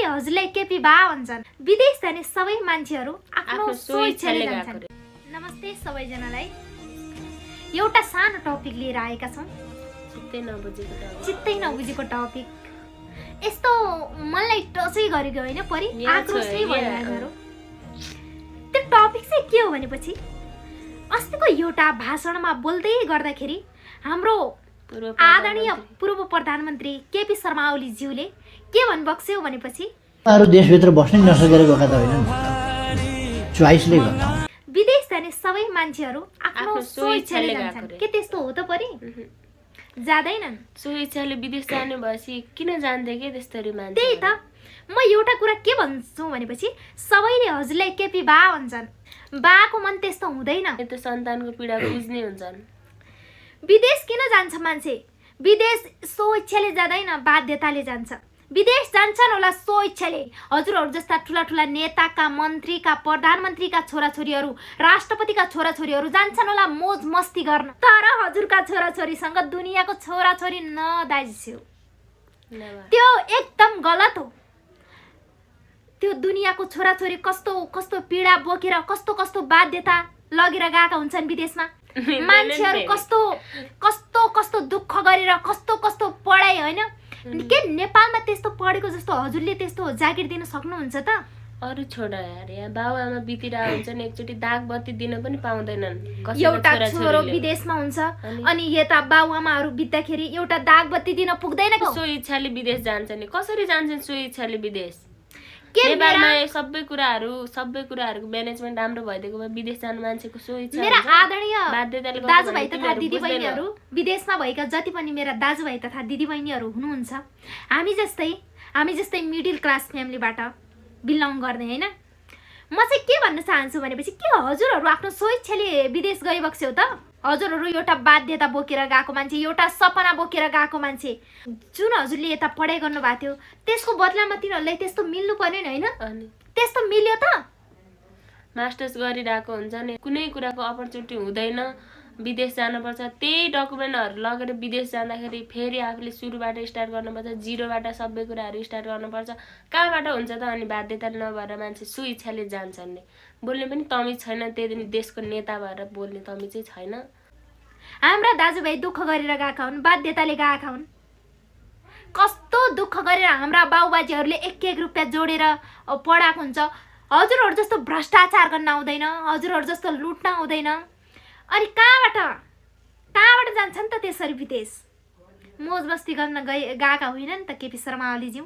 हजुरलाई केपी बा भन्छन्। विदेश जाने सबै मान्छेहरू आफ्नो सोइच्छाले जान्छन्। नमस्ते सबैजनालाई। एउटा सानो टपिक लिएर आएका छौँ। चित्तै नबुझेको टपिक। यस्तो मनलाई टचै गरेको होइन परि आक्रोशै भयो। त्यो टपिक चाहिँ के हो भनेपछि अस्तिको एउटा भाषणमा बोल्दै गर्दाखेरि हाम्रो आदरणीय पूर्व प्रधानमन्त्री केपी शर्मा ओलीज्यूले के भन्नुभएको भनेपछि देशभित्र बस्नै नसकेर गएका त होइन, च्वाइसले गर्दा विदेश जाने सबै मान्छेहरू आफ्नो सोइच्छाले जान्छन्। के त्यस्तो हो त परि? जाँदैनन्। सोइच्छाले विदेश जाने भएपछि किन जान्थे के त्यस्तरी मान्छे? त्यही त म एउटा कुरा के भन्छु भनेपछि सबैले हजुरलाई केपी बा भन्छन्। बाको मन त्यस्तो हुँदैन। त्यो सन्तानको पीडा बुझ्ने हुन्छन्। विदेश किन जान्छ मान्छे? विदेश सोइच्छाले जाँदैन, बाध्यताले जान्छ। विदेश जान्छन् होला सोइच्छाले। हजुरहरू जस्ता ठुला ठुला नेताका, मन्त्रीका, प्रधानमन्त्रीका छोराछोरीहरू, राष्ट्रपतिका छोराछोरीहरू जान्छन् होला मोज मस्ती गर्न। तर हजुरका छोराछोरीसँग दुनियाँको छोराछोरी नदाइज्यू, त्यो एकदम गलत हो। त्यो दुनियाँको छोराछोरी कस्तो कस्तो पीडा बोकेर, कस्तो कस्तो बाध्यता लगेर गएका हुन्छन् विदेशमा। मान्छेहरू कस्तो कस्तो कस्तो दुःख गरेर, कस्तो कस्तो पढाइ होइन के नेपालमा त्यस्तो पढेको जस्तो हजुरले त्यस्तो जागिर दिन सक्नुहुन्छ त? अरू छोडा यार, यहाँ बाबुआमा बितिरहेको हुन्छन्, एकचोटि दाग बत्ती दिन पनि पाउँदैनन्। एउटा छोरो विदेशमा हुन्छ अनि यता बाबुआमाहरू बित्दाखेरि एउटा दाग बत्ती दिन पुग्दैन। सो इच्छाले विदेश जान्छन्। कसरी जान्छन् सो इच्छाले विदेश? नेपालमा सबै कुराहरूको म्यानेजमेन्ट राम्रो भइदिएको भए विदेश जानु मान्छेको सो इच्छा। मेरा आदरणीय दाजुभाइ तथा दिदीबहिनीहरू, विदेशमा भएका जति पनि मेरा दाजुभाइ तथा दिदीबहिनीहरू हुनुहुन्छ, हामी जस्तै मिडल क्लास फ्यामिलीबाट बिलङ गर्ने होइन, म चाहिँ के भन्न चाहन्छु भनेपछि के हजुरहरू आफ्नो सोइच्छाले विदेश गइबक्स्यौ त? हजुरहरू एउटा बाध्यता बोकेर गएको मान्छे, एउटा सपना बोकेर गएको मान्छे। जुन हजुरले यता पढाइ गर्नुभएको थियो त्यसको बदलामा तिनीहरूलाई त्यस्तो मिल्नु पर्यो नि होइन? त्यस्तो मिल्यो त? मास्टर्स गरिरहेको हुन्छ नि, कुनै कुराको अपर्च्युनिटी हुँदैन, विदेश जानुपर्छ। त्यही डकुमेन्टहरू लगेर विदेश जाँदाखेरि फेरि आफूले सुरुबाट स्टार्ट गर्नुपर्छ, जिरोबाट सबै कुराहरू स्टार्ट गर्नुपर्छ। कहाँबाट हुन्छ त? अनि बाध्यता नभएर मान्छे सो इच्छाले जान्छन् नि। बोल्ने पनि तमिज छैन, त्यही देशको नेता भएर बोल्ने तमिज चाहिँ छैन। हाम्रा दाजुभाइ दुःख गरेर गएका हुन्, बाध्यताले गएका हुन्। कस्तो दुःख गरेर हाम्रा बाबुबाजेहरूले एक एक रुपियाँ जोडेर पढाएको हुन्छ। हजुरहरू जस्तो भ्रष्टाचार गर्न आउँदैन, हजुरहरू जस्तो लुट्न आउँदैन। अनि कहाँबाट जान्छन् त त्यसरी विदेश? मोज मस्ती गर्न गएका होइनन् त केपी शर्मा ओलीज्यू।